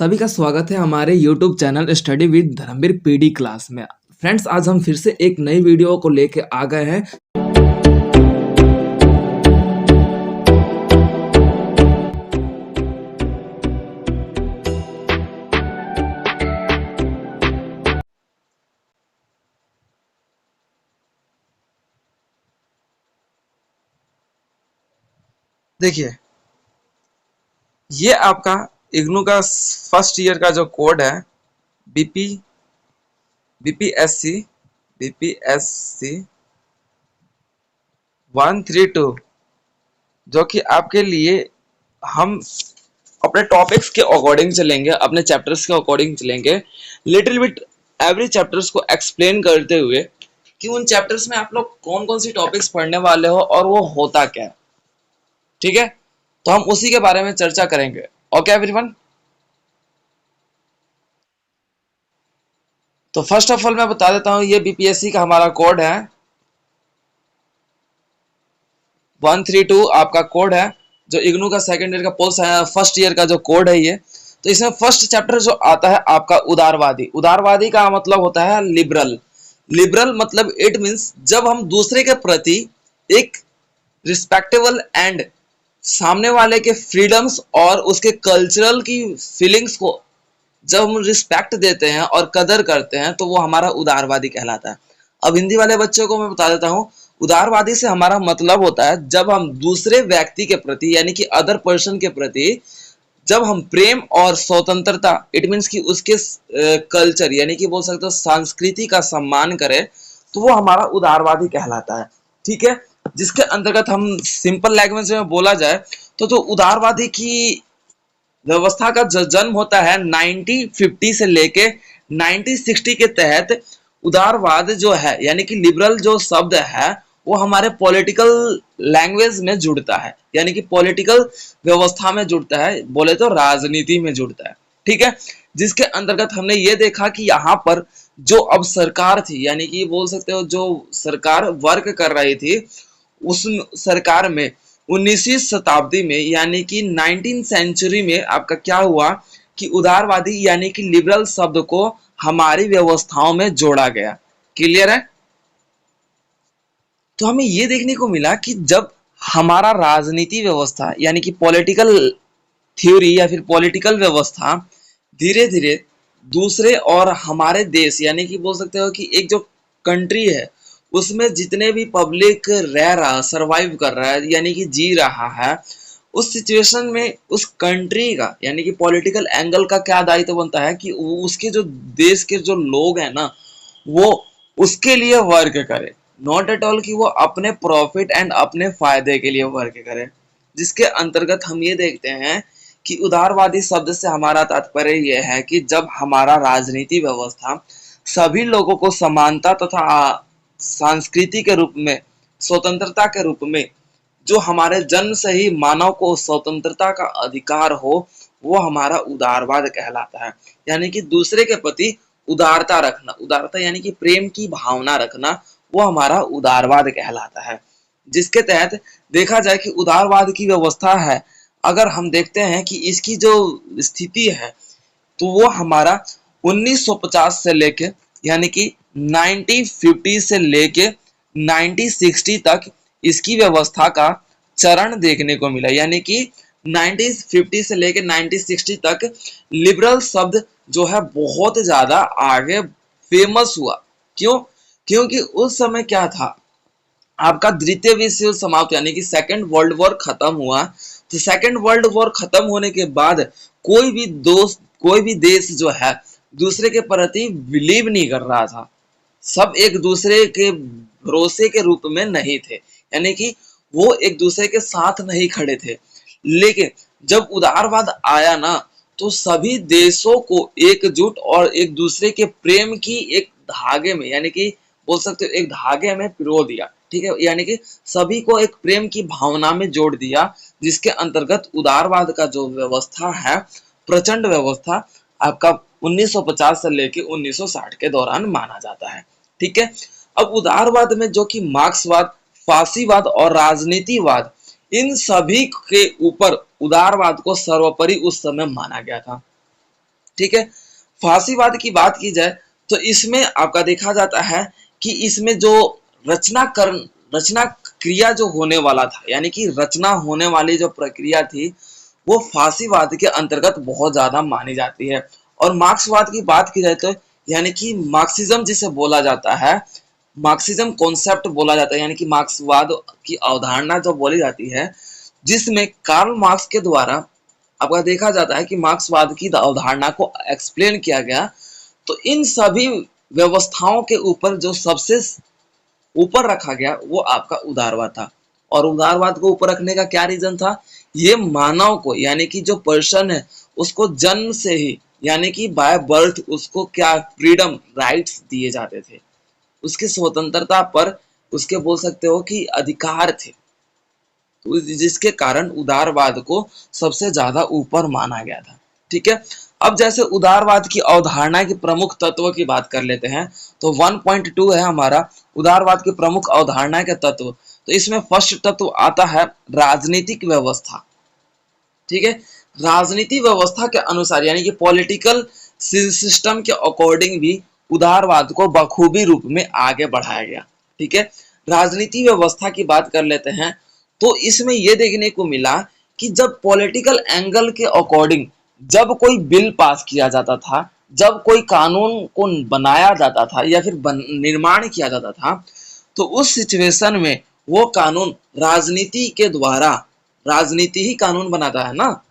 सभी का स्वागत है हमारे YouTube channel study with Dharmveer PD class में। फ्रेंड्स, आज हम फिर से एक नई वीडियो को लेके आ गए हैं। देखिए, ये आपका इग्नू का फर्स्ट ईयर का जो कोड है बीपीएससी 132, जो कि आपके लिए हम अपने टॉपिक्स के अकॉर्डिंग चलेंगे, अपने चैप्टर्स के अकॉर्डिंग चलेंगे, लिटिल बिट एवरी चैप्टर्स को एक्सप्लेन करते हुए कि उन चैप्टर्स में आप लोग कौन कौन सी टॉपिक्स पढ़ने वाले हो और वो होता क्या है। ठीक है, तो हम उसी के बारे में चर्चा करेंगे। ओके एवरीवन, तो फर्स्ट ऑफ ऑल मैं बता देता हूं, ये बीपीएससी का हमारा कोड है 132 आपका कोड है, जो इग्नू का सेकंड ईयर का फर्स्ट ईयर का जो कोड है ये। तो इसमें फर्स्ट चैप्टर जो आता है आपका उदारवादी। उदारवादी का मतलब होता है लिबरल। लिबरल मतलब इट मींस जब हम दूसरे के प्रति एक रिस्पेक्टेबल एंड सामने वाले के फ्रीडम्स और उसके कल्चरल की फीलिंग्स को जब हम रिस्पेक्ट देते हैं और कदर करते हैं तो वो हमारा उदारवादी कहलाता है। अब हिंदी वाले बच्चों को मैं बता देता हूँ, उदारवादी से हमारा मतलब होता है जब हम दूसरे व्यक्ति के प्रति यानी कि अदर पर्सन के प्रति जब हम प्रेम और स्वतंत्रता, इट मीन्स कि उसके कल्चर यानी कि बोल सकते हो संस्कृति का सम्मान करें, तो वो हमारा उदारवादी कहलाता है। ठीक है, जिसके अंतर्गत हम सिंपल लैंग्वेज में बोला जाए तो उदारवादी की व्यवस्था का जन्म होता है 1950 से लेके 1960 के तहत। उदारवाद जो है यानी कि लिबरल जो शब्द है वो हमारे पॉलिटिकल लैंग्वेज में जुड़ता है, यानी कि पॉलिटिकल व्यवस्था में जुड़ता है, बोले तो राजनीति में जुड़ता है। ठीक है, जिसके अंतर्गत हमने ये देखा कि यहाँ पर जो अब सरकार थी यानी कि बोल सकते हो जो सरकार वर्क कर रही थी, उस सरकार में 19वीं शताब्दी में यानी कि 19th सेंचुरी में आपका क्या हुआ कि उदारवादी यानी कि लिबरल शब्द को हमारी व्यवस्थाओं में जोड़ा गया। क्लियर है? तो हमें यह देखने को मिला कि जब हमारा राजनीति व्यवस्था यानी कि पॉलिटिकल थ्योरी या फिर पॉलिटिकल व्यवस्था धीरे धीरे दूसरे और हमारे देश यानी कि बोल सकते हो कि एक जो कंट्री है उसमें जितने भी पब्लिक रह रहा, सरवाइव कर रहा है यानी कि जी रहा है, उस सिचुएशन में उस कंट्री का यानी कि पॉलिटिकल एंगल का क्या दायित्व बनता है कि उसके जो देश के जो लोग हैं ना वो उसके लिए वर्क करे, नॉट एट ऑल कि वो अपने प्रॉफिट एंड अपने फायदे के लिए वर्क करे। जिसके अंतर्गत हम ये देखते हैं कि उदारवादी शब्द से हमारा तात्पर्य यह है कि जब हमारा राजनीति व्यवस्था सभी लोगों को समानता तथा संस्कृति के रूप में, स्वतंत्रता के रूप में, जो हमारे जन्म से ही मानव को स्वतंत्रता का अधिकार हो, वो हमारा उदारवाद कहलाता है। यानी कि दूसरे के प्रति उदारता रखना, उदारता यानी कि प्रेम की भावना रखना, वो हमारा उदारवाद कहलाता है। जिसके तहत देखा जाए कि उदारवाद की व्यवस्था है, अगर हम देखते हैं कि इसकी जो स्थिति है तो वो हमारा 1950 से लेके यानी कि 1950 से लेके 1960 तक इसकी व्यवस्था का चरण देखने को मिला। यानी कि 1950 से लेके 1960 तक लिबरल शब्द जो है बहुत ज्यादा आगे फेमस हुआ। क्यों? क्योंकि उस समय क्या था, आपका द्वितीय विश्व युद्ध समाप्त यानी कि सेकेंड वर्ल्ड वॉर खत्म हुआ। तो सेकेंड वर्ल्ड वॉर खत्म होने के बाद कोई भी देश जो है दूसरे के प्रति बिलीव नहीं कर रहा था, सब एक दूसरे के भरोसे के रूप में नहीं थे, यानी कि वो एक दूसरे के साथ नहीं खड़े थे। लेकिन जब उदारवाद आया ना तो सभी देशों को एकजुट और एक दूसरे के प्रेम की एक धागे में यानी कि बोल सकते हो एक धागे में पिरो दिया। ठीक है, यानी कि सभी को एक प्रेम की भावना में जोड़ दिया, जिसके अंतर्गत उदारवाद का जो व्यवस्था है, प्रचंड व्यवस्था, आपका 1950 से लेके 1960 के दौरान माना जाता है। ठीक है, अब उदारवाद में जो कि मार्क्सवाद, फासीवाद और राजनीतिवाद, इन सभी के ऊपर उदारवाद को सर्वोपरि उस समय माना गया था। ठीक है। फांसीवाद की बात की जाए तो इसमें आपका देखा जाता है कि इसमें जो रचना क्रिया जो होने वाला था, यानी कि रचना होने वाली जो प्रक्रिया थी, वो फांसीवाद के अंतर्गत बहुत ज्यादा मानी जाती है। और मार्क्सवाद की बात की जाए तो यानी कि मार्क्सिज्म जिसे बोला जाता है, मार्क्सिज्म कॉन्सेप्ट बोला जाता है, यानी कि मार्क्सवाद की अवधारणा जो बोली जाती है, जिसमें कार्ल मार्क्स के द्वारा आपका देखा जाता है कि मार्क्सवाद की अवधारणा को एक्सप्लेन किया गया। तो इन सभी व्यवस्थाओं के ऊपर जो सबसे ऊपर रखा गया वो आपका उदारवाद था। और उदारवाद को ऊपर रखने का क्या रीजन था? ये मानव को, यानी कि जो पर्सन है, उसको जन्म से ही, यानी कि बाय बर्थ उसको क्या फ्रीडम राइट्स दिए जाते थे, उसकी स्वतंत्रता पर उसके बोल सकते हो कि अधिकार थे। तो जिसके कारण उदारवाद को सबसे ज्यादा ऊपर माना गया था। ठीक है। अब जैसे उदारवाद की अवधारणा के प्रमुख तत्व की बात कर लेते हैं, तो 1.2 है हमारा उदारवाद की प्रमुख अवधारणा के तत्व। तो इसमें फर्स्ट तत्व आता है राजनीतिक व्यवस्था। ठीक है। राजनीति व्यवस्था के अनुसार, यानी कि पॉलिटिकल सिस्टम के अकॉर्डिंग भी उदारवाद को बखूबी रूप में आगे बढ़ाया गया। ठीक है। राजनीति व्यवस्था की बात कर लेते हैं, तो इसमें यह देखने को मिला कि जब पॉलिटिकल एंगल के अकॉर्डिंग जब कोई बिल पास किया जाता था, जब कोई कानून को बनाया जाता था या फिर निर्माण किया जाता था, तो उस सिचुएशन में वो कानून राजनीति के द्वारा, राजनीति ही कानून बनाता है ना,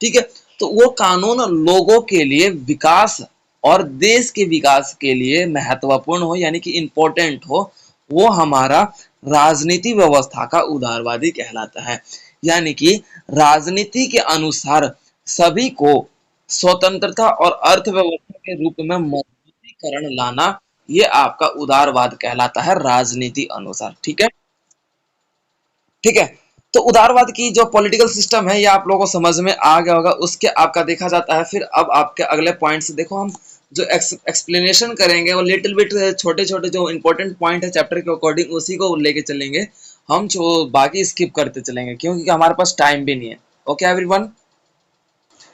ठीक है, तो वो कानून लोगों के लिए विकास और देश के विकास के लिए महत्वपूर्ण हो, यानी कि इंपॉर्टेंट हो, वो हमारा राजनीति व्यवस्था का उदारवादी कहलाता है। यानी कि राजनीति के अनुसार सभी को स्वतंत्रता और अर्थव्यवस्था के रूप में मजबूतीकरण लाना, ये आपका उदारवाद कहलाता है राजनीति अनुसार। ठीक है। ठीक है। तो उदारवाद की जो पॉलिटिकल सिस्टम है ये आप लोगों को समझ में आ गया होगा। उसके आपका देखा जाता है, फिर अब आपके अगले पॉइंट से देखो, हम जो एक्सप्लेनेशन करेंगे वो लिटिल बिट छोटे छोटे जो इंपॉर्टेंट पॉइंट है चैप्टर के अकॉर्डिंग उसी को लेके चलेंगे हम, जो बाकी स्किप करते चलेंगे क्योंकि हमारे पास टाइम भी नहीं है। Okay everyone.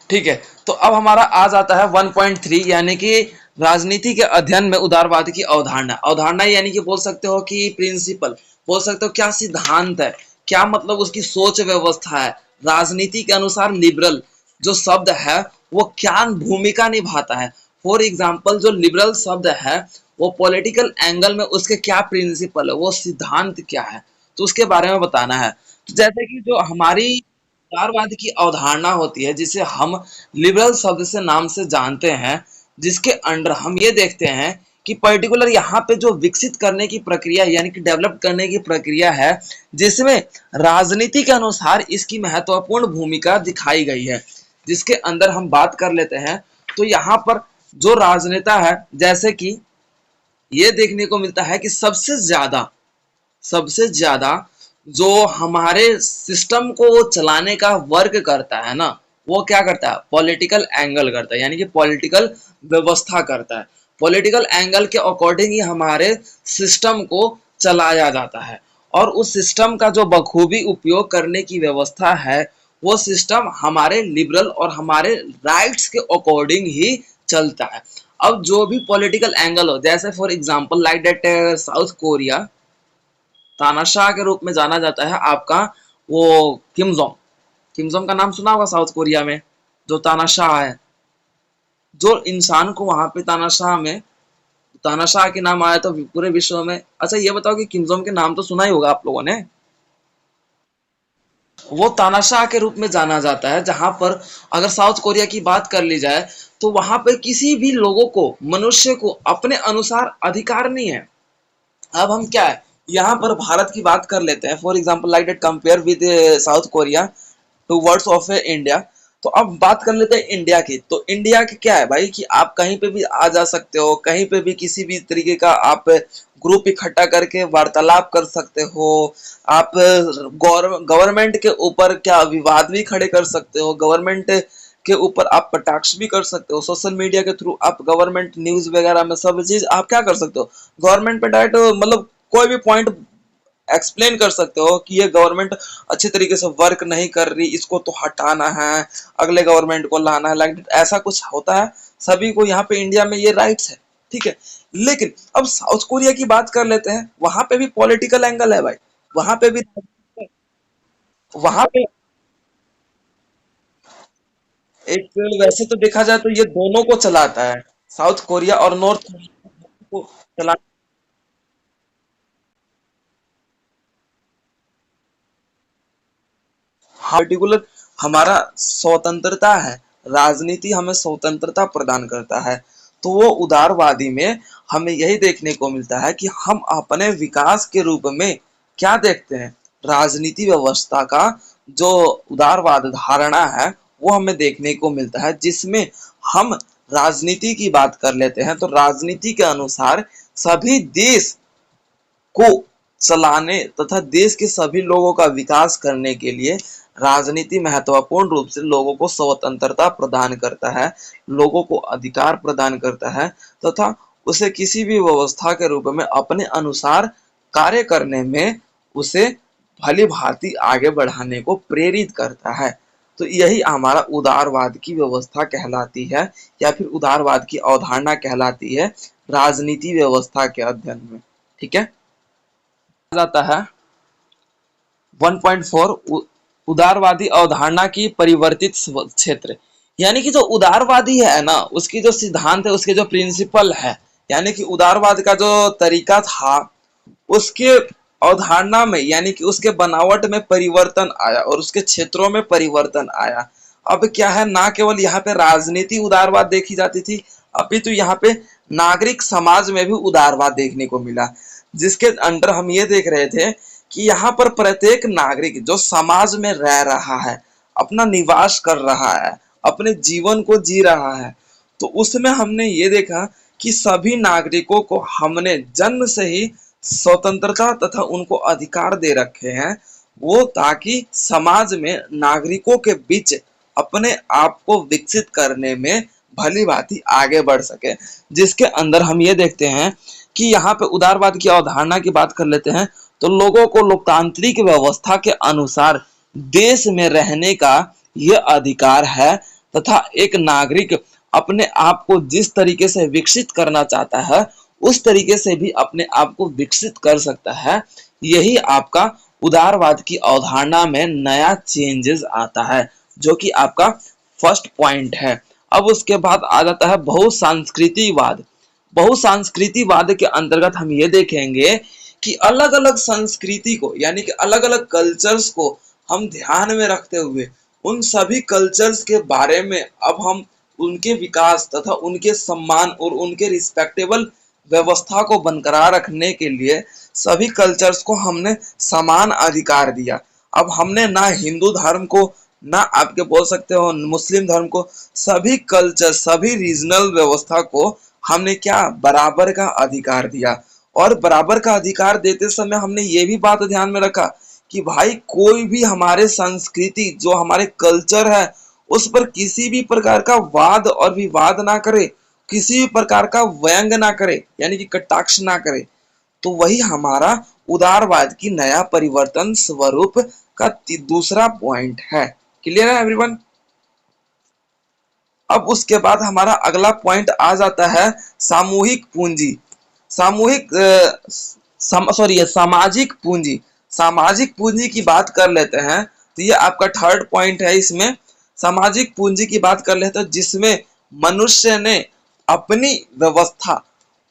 ठीक है। तो अब हमारा आ जाता है 1.3, यानी कि राजनीति के अध्ययन में उदारवाद की अवधारणा। अवधारणा यानी कि बोल सकते हो कि प्रिंसिपल, बोल सकते हो क्या सिद्धांत है, क्या मतलब उसकी सोच व्यवस्था है। राजनीति के अनुसार लिबरल जो शब्द है वो क्या भूमिका निभाता है। फॉर एग्जाम्पल जो लिबरल शब्द है वो पॉलिटिकल एंगल में उसके क्या प्रिंसिपल है, वो सिद्धांत क्या है, तो उसके बारे में बताना है। तो जैसे कि जो हमारी उदारवाद की अवधारणा होती है जिसे हम लिबरल शब्द से नाम से जानते हैं, जिसके अंडर हम ये देखते हैं कि पर्टिकुलर यहाँ पे जो विकसित करने की प्रक्रिया यानी कि डेवलप करने की प्रक्रिया है, जिसमें राजनीति के अनुसार इसकी महत्वपूर्ण भूमिका दिखाई गई है, जिसके अंदर हम बात कर लेते हैं। तो यहाँ पर जो राजनेता है, जैसे कि ये देखने को मिलता है कि सबसे ज्यादा जो हमारे सिस्टम को चलाने का वर्क करता है ना, वो क्या करता है? पॉलिटिकल एंगल करता है, यानी कि पॉलिटिकल व्यवस्था करता है। पॉलिटिकल एंगल के अकॉर्डिंग ही हमारे सिस्टम को चलाया जाता है, और उस सिस्टम का जो बखूबी उपयोग करने की व्यवस्था है, वो सिस्टम हमारे लिबरल और हमारे राइट्स के अकॉर्डिंग ही चलता है। अब जो भी पॉलिटिकल एंगल हो, जैसे for example like that south Korea तानाशाह के रूप में जाना जाता है आपका वो किम जोंग। किम जोंग का नाम सुना होगा साउथ कोरिया में, जो तानाशाह है, जो इंसान को वहां पे तानाशाह के नाम आया तो पूरे विश्व में। अच्छा ये बताओ कि किम जोंग के नाम तो सुना ही होगा आप लोगों ने। वो तानाशाह के रूप में जाना जाता है, जहां पर अगर साउथ कोरिया की बात कर ली जाए तो वहां पर किसी भी लोगों को, मनुष्य को अपने अनुसार अधिकार नहीं है। अब हम क्या है, यहाँ पर भारत की बात कर लेते हैं, for example like that compare with South Korea towards of India. तो अब बात कर लेते हैं इंडिया की। तो इंडिया की क्या है भाई कि आप कहीं पे भी आ जा सकते हो, कहीं पे भी किसी भी तरीके का आप ग्रुप इकट्ठा करके वार्तालाप कर सकते हो, आप गवर्नमेंट के ऊपर क्या विवाद भी खड़े कर सकते हो, गवर्नमेंट के ऊपर आप कटाक्ष भी कर सकते हो, सोशल मीडिया के थ्रू आप गवर्नमेंट न्यूज वगैरह में सब चीज आप क्या कर सकते हो, गवर्नमेंट पे डायरेक्ट मतलब कोई भी पॉइंट एक्सप्लेन कर सकते हो कि ये गवर्नमेंट अच्छे तरीके से वर्क नहीं कर रही, इसको तो हटाना है, अगले गवर्नमेंट को लाना है, लाइक ऐसा कुछ होता है। सभी को यहाँ पे इंडिया में ये राइट्स है, ठीक है। लेकिन अब साउथ कोरिया की बात कर लेते हैं, वहां पे भी पॉलिटिकल एंगल है भाई, वहां पे भी, वहां पे एक, वैसे तो देखा जाए तो ये दोनों को चलाता है, साउथ कोरिया और नॉर्थ कोरिया को चला। हाँ, पर्टिकुलर हमारा स्वतंत्रता है, राजनीति हमें स्वतंत्रता प्रदान करता है। तो वो उदारवादी में हमें यही देखने को मिलता है कि हम अपने विकास के रूप में क्या देखते हैं, राजनीति व्यवस्था का जो उदारवाद धारणा है वो हमें देखने को मिलता है, जिसमें हम राजनीति की बात कर लेते हैं तो राजनीति के अनुसार सभी देश को चलाने तथा देश के सभी लोगों का विकास करने के लिए राजनीति महत्वपूर्ण रूप से लोगों को स्वतंत्रता प्रदान करता है, लोगों को अधिकार प्रदान करता है तथा उसे किसी भी व्यवस्था के रूप में अपने अनुसार कार्य करने में उसे भली भांति आगे बढ़ाने को प्रेरित करता है। तो यही हमारा उदारवाद की व्यवस्था कहलाती है, या फिर उदारवाद की अवधारणा कहलाती है राजनीति व्यवस्था के अध्ययन में, ठीक है। जाता है 1.4 उदारवादी अवधारणा की परिवर्तित क्षेत्र। यानी कि जो उदारवादी है ना, उसकी जो सिद्धांत है, उसके जो प्रिंसिपल है, यानी कि उदारवाद का जो तरीका था, उसके अवधारणा में यानी कि उसके बनावट में परिवर्तन आया और उसके क्षेत्रों में परिवर्तन आया। अब क्या है, ना केवल यहाँ पे राजनीति उदारवाद देखी जाती थी, अभी तो यहाँ पे नागरिक समाज में भी उदारवाद देखने को मिला, जिसके अंडर हम ये देख रहे थे कि यहाँ पर प्रत्येक नागरिक जो समाज में रह रहा है, अपना निवास कर रहा है, अपने जीवन को जी रहा है, तो उसमें हमने ये देखा कि सभी नागरिकों को हमने जन्म से ही स्वतंत्रता तथा उनको अधिकार दे रखे हैं, वो ताकि समाज में नागरिकों के बीच अपने आप को विकसित करने में भली भांति आगे बढ़ सके। जिसके अंदर हम ये देखते हैं कि यहाँ पे उदारवाद की अवधारणा की बात कर लेते हैं तो लोगों को लोकतांत्रिक व्यवस्था के अनुसार देश में रहने का ये अधिकार है तथा एक नागरिक अपने आप को जिस तरीके से विकसित करना चाहता है उस तरीके से भी अपने आप को विकसित कर सकता है। यही आपका उदारवाद की अवधारणा में नया चेंजेस आता है, जो कि आपका फर्स्ट पॉइंट है। अब उसके बाद आ जाता है बहुसांस्कृतिकवाद। बहुसांस्कृतिकवाद के अंतर्गत हम ये देखेंगे कि अलग अलग संस्कृति को यानी कि अलग अलग कल्चर्स को हम ध्यान में रखते हुए उन सभी कल्चर्स के बारे में अब हम उनके विकास तथा उनके सम्मान और उनके रिस्पेक्टेबल व्यवस्था को बरकरार रखने के लिए सभी कल्चर्स को हमने समान अधिकार दिया। अब हमने ना हिंदू धर्म को, ना आपके बोल सकते हो मुस्लिम धर्म को, सभी कल्चर सभी रीजनल व्यवस्था को हमने क्या बराबर का अधिकार दिया। और बराबर का अधिकार देते समय हमने ये भी बात ध्यान में रखा कि भाई कोई भी हमारे संस्कृति जो हमारे कल्चर है उस पर किसी भी प्रकार का वाद और विवाद ना करे, किसी भी प्रकार का व्यंग ना करे यानी कि कटाक्ष ना करे। तो वही हमारा उदारवाद की नया परिवर्तन स्वरूप का दूसरा पॉइंट है। क्लियर है एवरीवन। अब उसके बाद हमारा अगला पॉइंट आ जाता है सामूहिक पूंजी, सामूहिक सामाजिक पूंजी। सामाजिक पूंजी की बात कर लेते हैं तो ये आपका थर्ड पॉइंट है। इसमें सामाजिक पूंजी की बात कर लेते हैं जिसमें मनुष्य ने अपनी व्यवस्था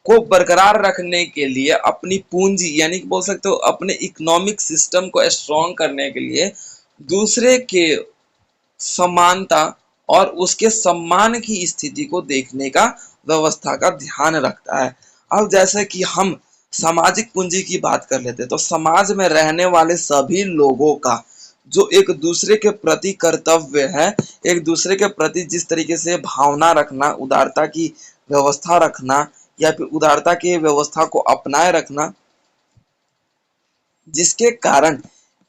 को बरकरार रखने के लिए अपनी पूंजी यानी कि बोल सकते हो अपने इकोनॉमिक सिस्टम को स्ट्रॉन्ग करने के लिए दूसरे के समानता और उसके सम्मान की स्थिति को देखने का व्यवस्था का ध्यान रखता है। अब जैसे कि हम सामाजिक पूंजी की बात कर लेते हैं तो समाज में रहने वाले सभी लोगों का जो एक दूसरे के प्रति कर्तव्य है, एक दूसरे के प्रति जिस तरीके से भावना रखना, उदारता की व्यवस्था रखना या फिर उदारता की व्यवस्था को अपनाए रखना, जिसके कारण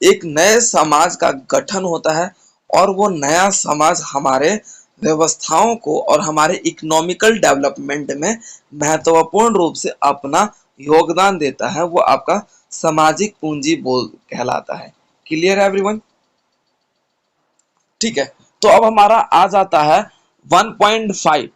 एक नए समाज का गठन होता है और वो नया समाज हमारे व्यवस्थाओं को और हमारे इकोनॉमिकल डेवलपमेंट में महत्वपूर्ण रूप से अपना योगदान देता है। वो आपका सामाजिक पूंजी बोल कहलाता है। क्लियर है एवरीवन? ठीक है, तो अब हमारा आ जाता है 1.5।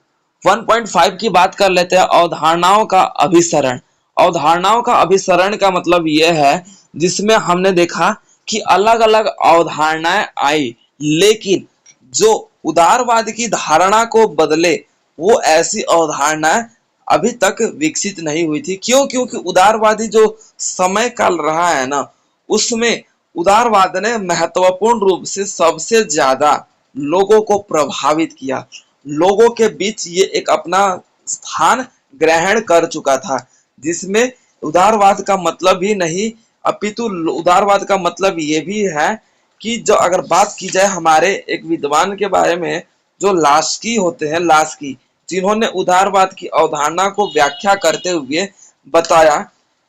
1.5 की बात कर लेते हैं, अवधारणाओं का अभिसरण। अवधारणाओं का अभिसरण का मतलब यह है जिसमें हमने देखा कि अलग अलग अवधारणाएं आई, लेकिन जो उदारवाद की धारणा को बदले वो ऐसी अवधारणाएं अभी तक विकसित नहीं हुई थी। क्यों? क्योंकि उदारवादी जो समय काल रहा है ना, उसमें उदारवाद ने महत्वपूर्ण रूप से सबसे ज्यादा लोगों को प्रभावित किया। लोगों के बीच ये एक अपना स्थान ग्रहण कर चुका था, जिसमें उदारवाद का मतलब ही नहीं, अपितु उदारवाद का मतलब ये भी है कि जो अगर बात की जाए हमारे एक विद्वान के बारे में, जो लास्की होते हैं, लास्की, जिन्होंने उदारवाद की अवधारणा को व्याख्या करते हुए बताया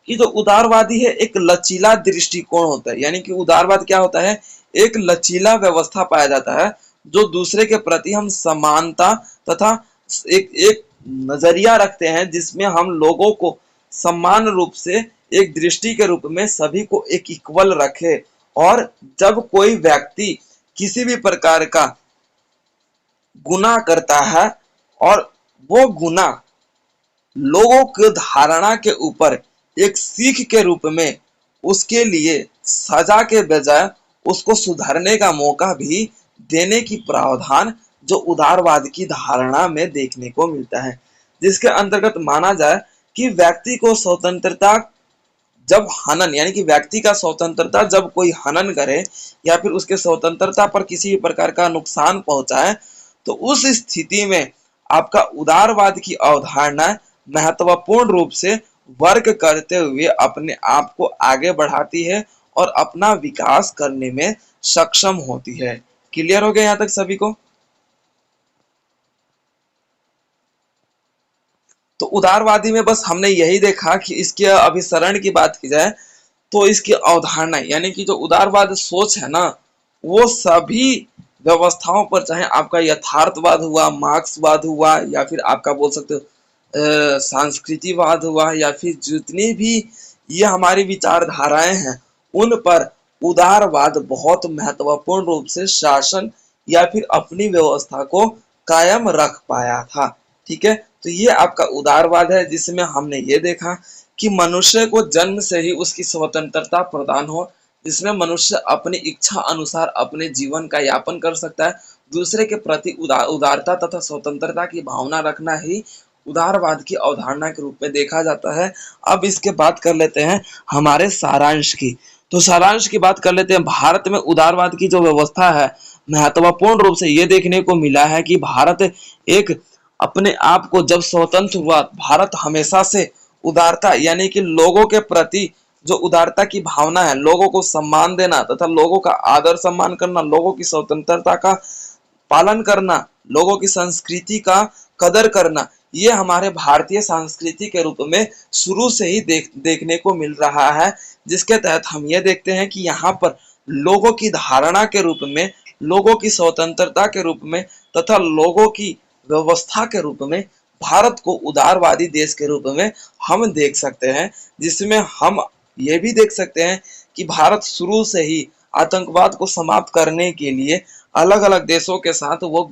कि जो उदारवादी है एक लचीला दृष्टिकोण होता है। यानी कि उदारवाद क्या होता है? एक लचीला व्यवस्था पाया जाता है, जो दूसरे के प्रति हम समानता तथा एक एक नजरिया रखते हैं, जिसमें हम लोगों को समान रूप से एक दृष्टि के रूप में सभी को एक इक्वल रखे। और जब कोई व्यक्ति किसी भी प्रकार का गुनाह करता है और वो गुनाह लोगों की धारणा के ऊपर एक सीख के रूप में उसके लिए सजा के बजाय उसको सुधरने का मौका भी देने की प्रावधान जो उदारवाद की धारणा में देखने को मिलता है, जिसके अंतर्गत माना जाए कि व्यक्ति को स्वतंत्रता जब हनन, यानी कि व्यक्ति का स्वतंत्रता जब कोई हनन करे या फिर उसके स्वतंत्रता पर किसी भी प्रकार का नुकसान पहुंचाए, तो उस स्थिति में आपका उदारवाद की अवधारणा महत्वपूर्ण रूप से वर्क करते हुए अपने आप को आगे बढ़ाती है और अपना विकास करने में सक्षम होती है। क्लियर हो गया यहाँ तक सभी को? तो उदारवादी में बस हमने यही देखा कि इसके अभिसरण की बात की जाए तो इसकी अवधारणा, यानी कि जो उदारवाद सोच है ना, वो सभी व्यवस्थाओं पर, चाहे आपका यथार्थवाद हुआ, मार्क्सवाद हुआ, या फिर आपका बोल सकते हो संस्कृतिवाद हुआ, या फिर जितनी भी ये हमारी विचारधाराएं हैं, उन पर उदारवाद बहुत महत्वपूर्ण रूप से शासन या फिर अपनी व्यवस्था को कायम रख पाया था। ठीक है, तो ये आपका उदारवाद है, जिसमें हमने ये देखा कि मनुष्य को जन्म से ही उसकी स्वतंत्रता प्रदान हो, जिसमें मनुष्य अपनी इच्छा अनुसार अपने जीवन का यापन कर सकता है। दूसरे के प्रति उदारता तथा स्वतंत्रता की भावना रखना ही उदारवाद की अवधारणा के रूप में देखा जाता है। अब इसके बात कर लेते हैं हमारे सारांश की। तो सारांश की बात कर लेते हैं। भारत में उदारवाद की जो व्यवस्था है, महत्वपूर्ण रूप से ये देखने को मिला है कि भारत एक अपने आप को जब स्वतंत्र हुआ, भारत हमेशा से उदारता, यानी कि लोगों के प्रति जो उदारता की भावना है, लोगों को सम्मान देना तथा लोगों का आदर सम्मान करना, लोगों की स्वतंत्रता का पालन करना, लोगों की संस्कृति का कदर करना, ये हमारे भारतीय संस्कृति के रूप में शुरू से ही देखने को मिल रहा है। जिसके तहत हम ये देखते हैं कि यहाँ पर लोगों की धारणा के रूप में, लोगों की स्वतंत्रता के रूप में तथा लोगों की व्यवस्था के रूप में भारत को उदारवादी देश के रूप में हम देख सकते हैं। जिसमें हम ये भी देख सकते हैं कि भारत शुरू से ही आतंकवाद को समाप्त करने के लिए अलग अलग देशों के साथ वो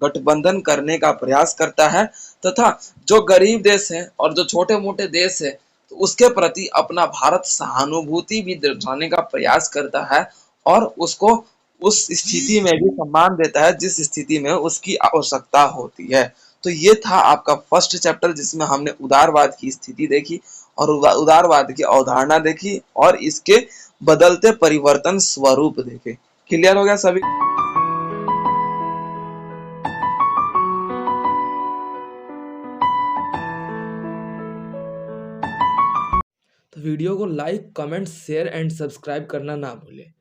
गठबंधन करने का प्रयास करता है, तथा जो गरीब देश है और जो छोटे मोटे देश है, तो उसके प्रति अपना भारत सहानुभूति भी दर्शाने का प्रयास करता है और उसको उस स्थिति में भी सम्मान देता है जिस स्थिति में उसकी आवश्यकता होती है। तो ये था आपका फर्स्ट चैप्टर, जिसमें हमने उदारवाद की स्थिति देखी और उदारवाद की अवधारणा देखी और इसके बदलते परिवर्तन स्वरूप देखे। क्लियर हो गया सभी? तो वीडियो को like, comment, share and subscribe करना ना भूलें।